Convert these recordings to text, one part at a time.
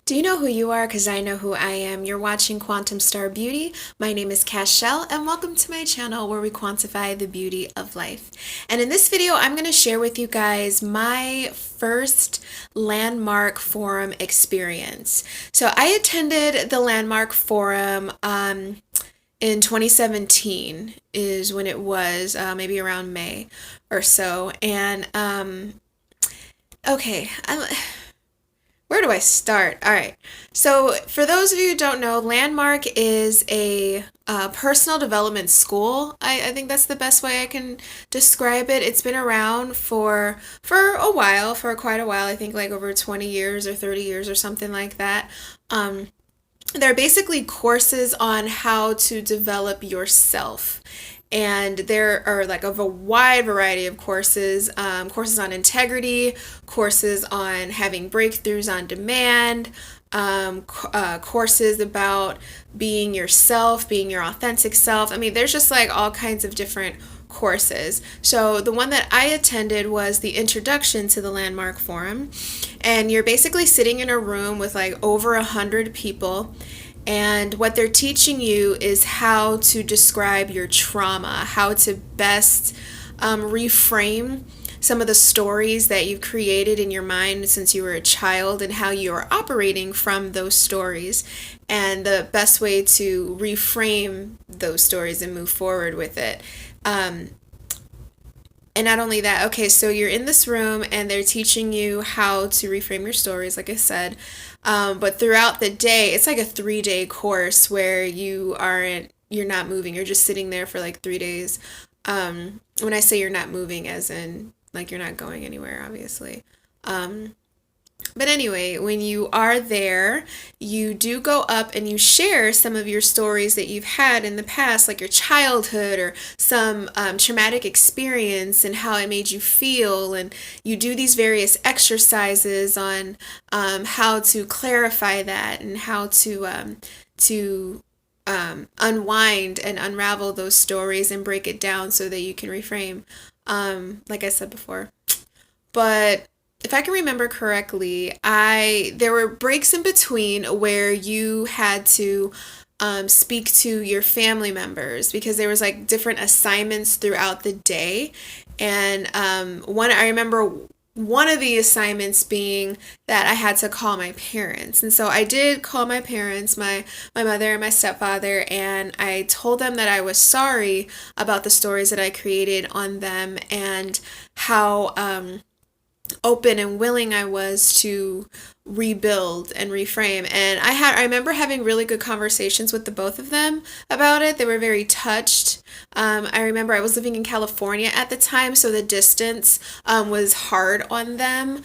Do you know who you are? Because I know who I am. You're watching Quantum Star Beauty. My name is Cashel, and welcome to my channel where we quantify the beauty of life. And in this video, I'm going to share with you guys my first Landmark Forum experience. So I attended the Landmark Forum in 2017 is when it was, maybe around May or so. And okay, where do I start? All right. So, for those of you who don't know, Landmark is a personal development school. I think that's the best way I can describe it. It's been around for a while, for quite a while. I think like over 20 years or 30 years or something like that. Um, they're basically courses on how to develop yourself. And there are like of a wide variety of courses, courses on integrity, courses on having breakthroughs on demand, courses about being yourself, being your authentic self. I mean, there's just like all kinds of different courses. So the one that I attended was the introduction to the Landmark Forum, and you're basically sitting in a room with like over 100 people, and what they're teaching you is how to describe your trauma, how to best reframe some of the stories that you've created in your mind since you were a child, and how you are operating from those stories, and the best way to reframe those stories and move forward with it. Um, and not only that, okay, so you're in this room and they're teaching you how to reframe your stories, like I said. But throughout the day, it's like a 3 day course where you're not moving. You're just sitting there for like 3 days. When I say you're not moving, as in like you're not going anywhere, obviously. Um, but anyway, when you are there, you do go up and you share some of your stories that you've had in the past, like your childhood or some traumatic experience and how it made you feel. And you do these various exercises on how to clarify that and how to unwind and unravel those stories and break it down so that you can reframe, like I said before. But if I can remember correctly, I there were breaks in between where you had to speak to your family members because there was like different assignments throughout the day, and one I remember one of the assignments being that I had to call my parents. And so I did call my parents, my mother and my stepfather, and I told them that I was sorry about the stories that I created on them, and how open and willing I was to rebuild and reframe. And I remember having really good conversations with the both of them about it. They were very touched. I remember I was living in California at the time, so the distance was hard on them.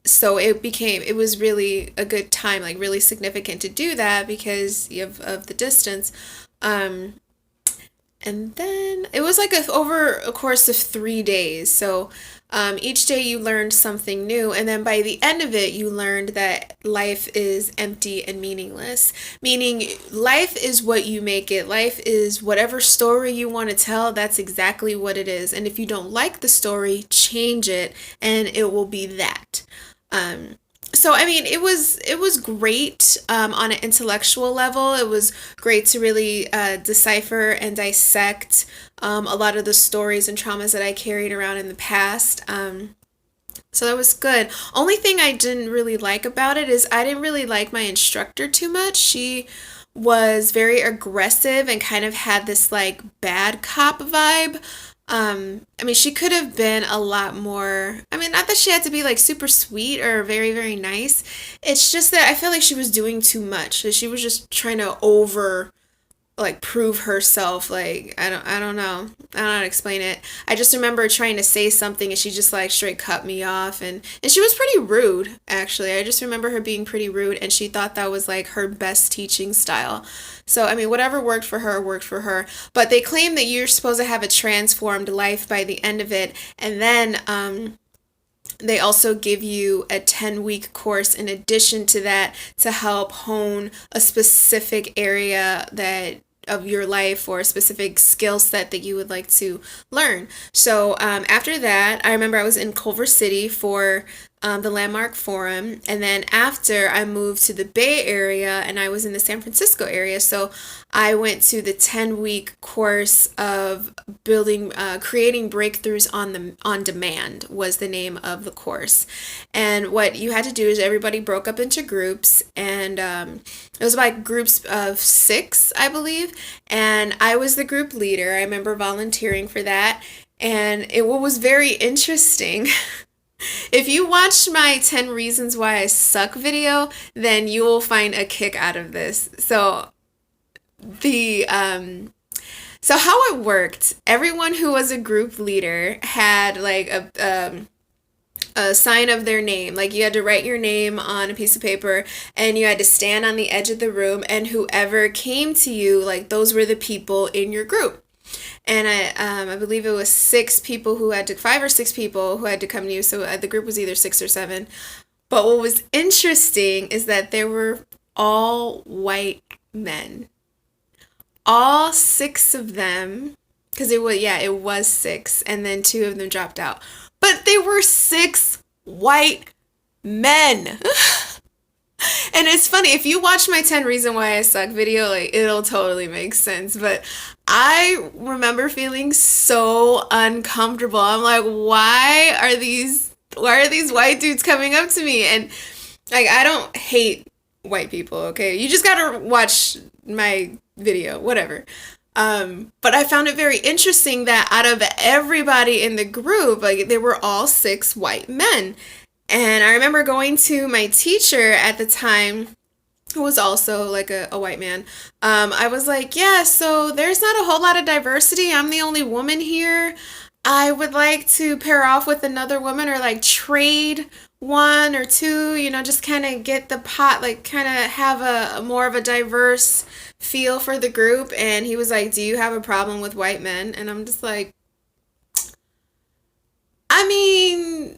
So it was really a good time, like really significant to do that because of the distance. Um, and then it was like over a course of 3 days. So each day you learned something new. And then by the end of it, you learned that life is empty and meaningless. Meaning, life is what you make it. Life is whatever story you want to tell, that's exactly what it is. And if you don't like the story, change it and it will be that. Um, so I mean, it was great on an intellectual level. It was great to really decipher and dissect a lot of the stories and traumas that I carried around in the past. So that was good. Only thing I didn't really like about it is I didn't really like my instructor too much. She was very aggressive and kind of had this like bad cop vibe. I mean, she could have been a lot more. I mean, not that she had to be like super sweet or very, very nice. It's just that I feel like she was doing too much. She was just trying to over like prove herself. Like I don't know, I don't know how to explain it. I just remember trying to say something and she just like straight cut me off, and she was pretty rude. Actually, I just remember her being pretty rude, and she thought that was like her best teaching style. So I mean, whatever worked for her worked for her. But they claim that you're supposed to have a transformed life by the end of it, and then they also give you a 10-week course in addition to that to help hone a specific area that of your life or a specific skill set that you would like to learn. So after that, I remember I was in Culver City for the Landmark Forum. And then after I moved to the Bay Area and I was in the San Francisco area, so I went to the 10-week course of creating breakthroughs on demand was the name of the course. And what you had to do is everybody broke up into groups, and it was like groups of 6, I believe. And I was the group leader. I remember volunteering for that. And what was very interesting, if you watch my 10 Reasons Why I Suck video, then you will find a kick out of this. The so how it worked, everyone who was a group leader had like a sign of their name. Like you had to write your name on a piece of paper and you had to stand on the edge of the room, and whoever came to you, like those were the people in your group. And I believe it was 5 or 6 people who had to come to you. So the group was either 6 or 7. But what was interesting is that there were all white men. All 6 of them, because it was 6, and then 2 of them dropped out. But they were 6 white men. And it's funny, if you watch my 10 Reason Why I Suck video, like it'll totally make sense. But I remember feeling so uncomfortable. I'm like, why are these white dudes coming up to me? And like, I don't hate white people, okay? You just gotta watch my video, whatever. But I found it very interesting that out of everybody in the group, like they were all 6 white men. And I remember going to my teacher at the time, who was also like a white man. I was like, yeah, so there's not a whole lot of diversity. I'm the only woman here. I would like to pair off with another woman, or like trade 1 or 2, just kind of get the pot, like kind of have a more of a diverse feel for the group. And he was like, do you have a problem with white men? And I'm just like, I mean,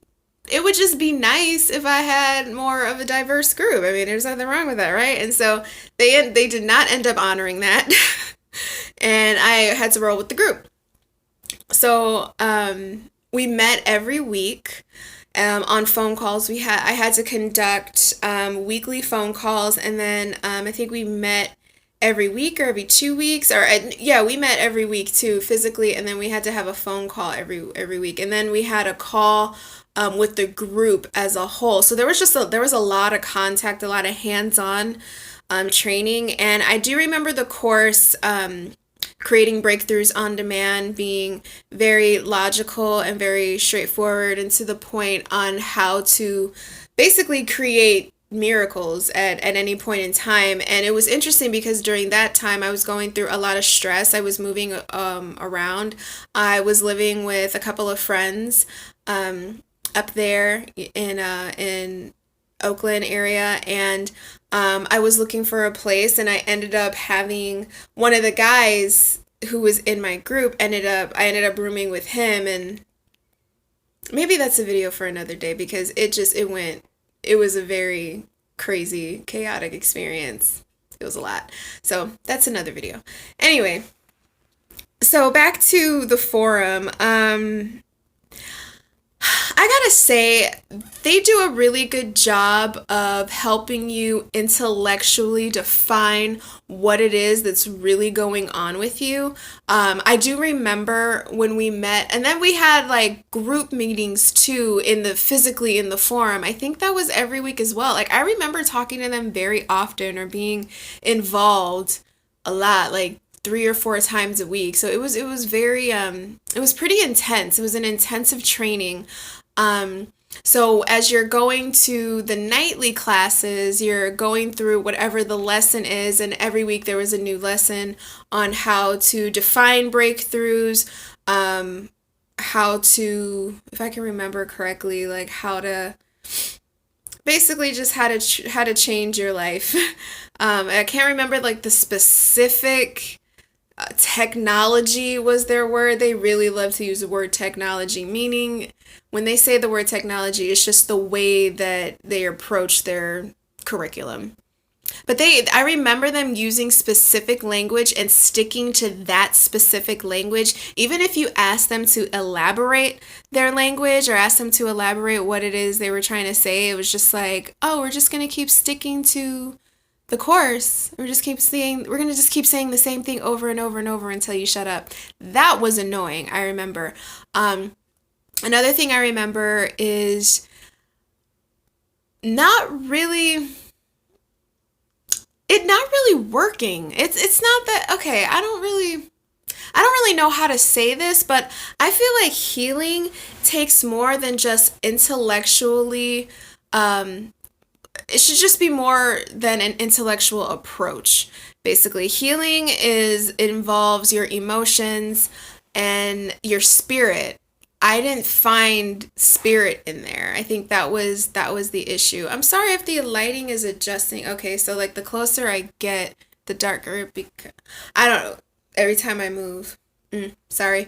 it would just be nice if I had more of a diverse group. I mean, there's nothing wrong with that, right? And so they did not end up honoring that. And I had to roll with the group. So we met every week on phone calls. I had to conduct weekly phone calls, and then I think we met every week or every 2 weeks, or yeah, we met every week too physically, and then we had to have a phone call every week, and then we had a call with the group as a whole. So there was a lot of contact, a lot of hands-on training. And I do remember the course, creating breakthroughs on demand, being very logical and very straightforward and to the point on how to basically create miracles at any point in time. And it was interesting because during that time I was going through a lot of stress. I was moving around. I was living with a couple of friends up there in Oakland area, and I was looking for a place, and I ended up having one of the guys who was in my group I ended up rooming with him. And maybe that's a video for another day, because it was a very crazy, chaotic experience. It was a lot. So that's another video. Anyway, so back to the forum. I gotta say, they do a really good job of helping you intellectually define what it is that's really going on with you. I do remember when we met, and then we had like group meetings too physically in the forum. I think that was every week as well. Like I remember talking to them very often, or being involved a lot, like 3 or 4 times a week. So it was very it was pretty intense. It was an intensive training. So as you're going to the nightly classes, you're going through whatever the lesson is, and every week there was a new lesson on how to define breakthroughs, how to, if I can remember correctly, like how to basically just how to change your life. I can't remember like the specific technology was their word. They really love to use the word technology, meaning when they say the word technology, it's just the way that they approach their curriculum. But I remember them using specific language and sticking to that specific language. Even if you ask them to elaborate their language or ask them to elaborate what it is they were trying to say, it was just like, oh, we're just going to keep sticking to the course. We're going to just keep saying the same thing over and over and over until you shut up. That was annoying, I remember. Another thing I remember is not really not really working. It's not that okay, I don't really know how to say this, but I feel like healing takes more than just intellectually it should just be more than an intellectual approach. Basically, healing is involves your emotions and your spirit. I didn't find spirit in there. I think that was the issue. I'm sorry if the lighting is adjusting. Okay, so like the closer I get, the darker it becomes. I don't know. Every time I move. Sorry.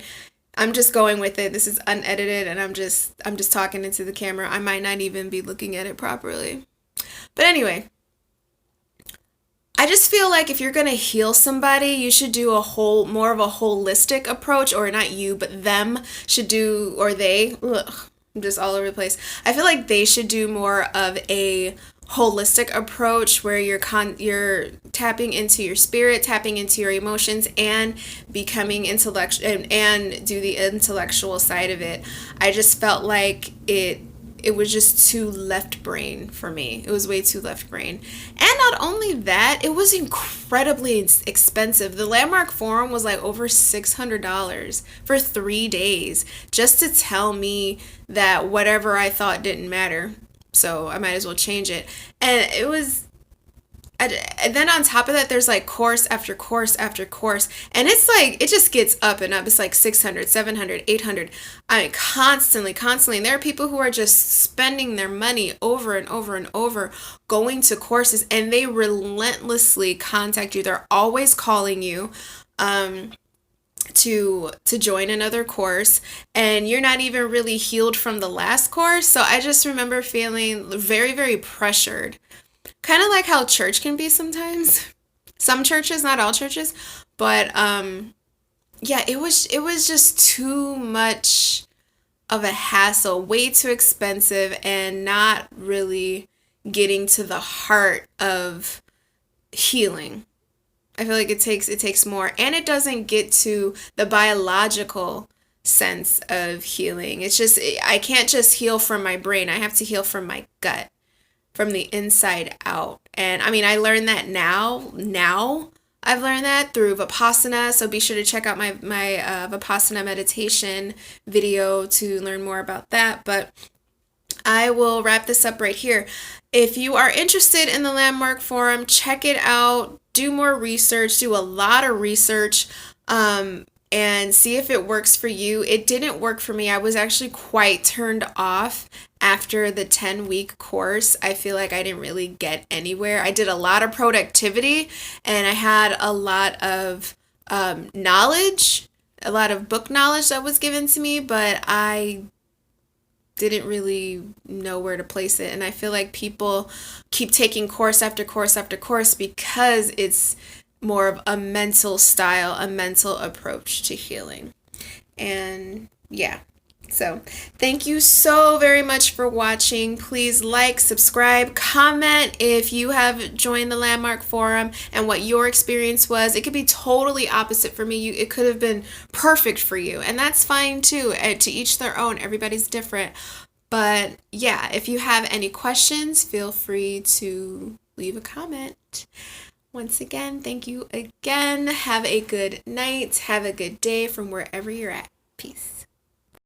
I'm just going with it. This is unedited and I'm just talking into the camera. I might not even be looking at it properly. But anyway, I just feel like if you're going to heal somebody, you should do a whole more of a holistic approach, or not you, but them should do, or they, ugh, I'm just all over the place. I feel like they should do more of a holistic approach where you're tapping into your spirit, tapping into your emotions, and becoming intellectual and do the intellectual side of it. I just felt like it was just too left brain for me. It was way too left brain. And not only that, it was incredibly expensive. The Landmark Forum was like over $600 for 3 days just to tell me that whatever I thought didn't matter. So I might as well change it. And it was and then on top of that, there's like course after course after course, and it's like it just gets up and up. It's like 600, 700, 800. I mean, constantly, and there are people who are just spending their money over and over and over going to courses, and they relentlessly contact you. They're always calling you to join another course, and you're not even really healed from the last course. So I just remember feeling very, very pressured, kind of like how church can be sometimes. Some churches, not all churches, but yeah, it was just too much of a hassle, way too expensive, and not really getting to the heart of healing. I feel like it takes more, and it doesn't get to the biological sense of healing. It's just I can't just heal from my brain. I have to heal from my gut, from the inside out. And I mean, I learned that now. Now I've learned that through Vipassana. So be sure to check out my Vipassana meditation video to learn more about that. But I will wrap this up right here. If you are interested in the Landmark Forum, check it out. Do more research. Do a lot of research. And see if it works for you. It didn't work for me. I was actually quite turned off after the 10-week course. I feel like I didn't really get anywhere. I did a lot of productivity and I had a lot of knowledge, a lot of book knowledge that was given to me, but I didn't really know where to place it. And I feel like people keep taking course after course after course because it's more of a mental style, a mental approach to healing. And yeah. So, thank you so very much for watching. Please like, subscribe, comment if you have joined the Landmark Forum and what your experience was. It could be totally opposite for me. It could have been perfect for you, and that's fine too. To each their own. Everybody's different. But yeah, if you have any questions, feel free to leave a comment. Once again, thank you again. Have a good night. Have a good day from wherever you're at. Peace.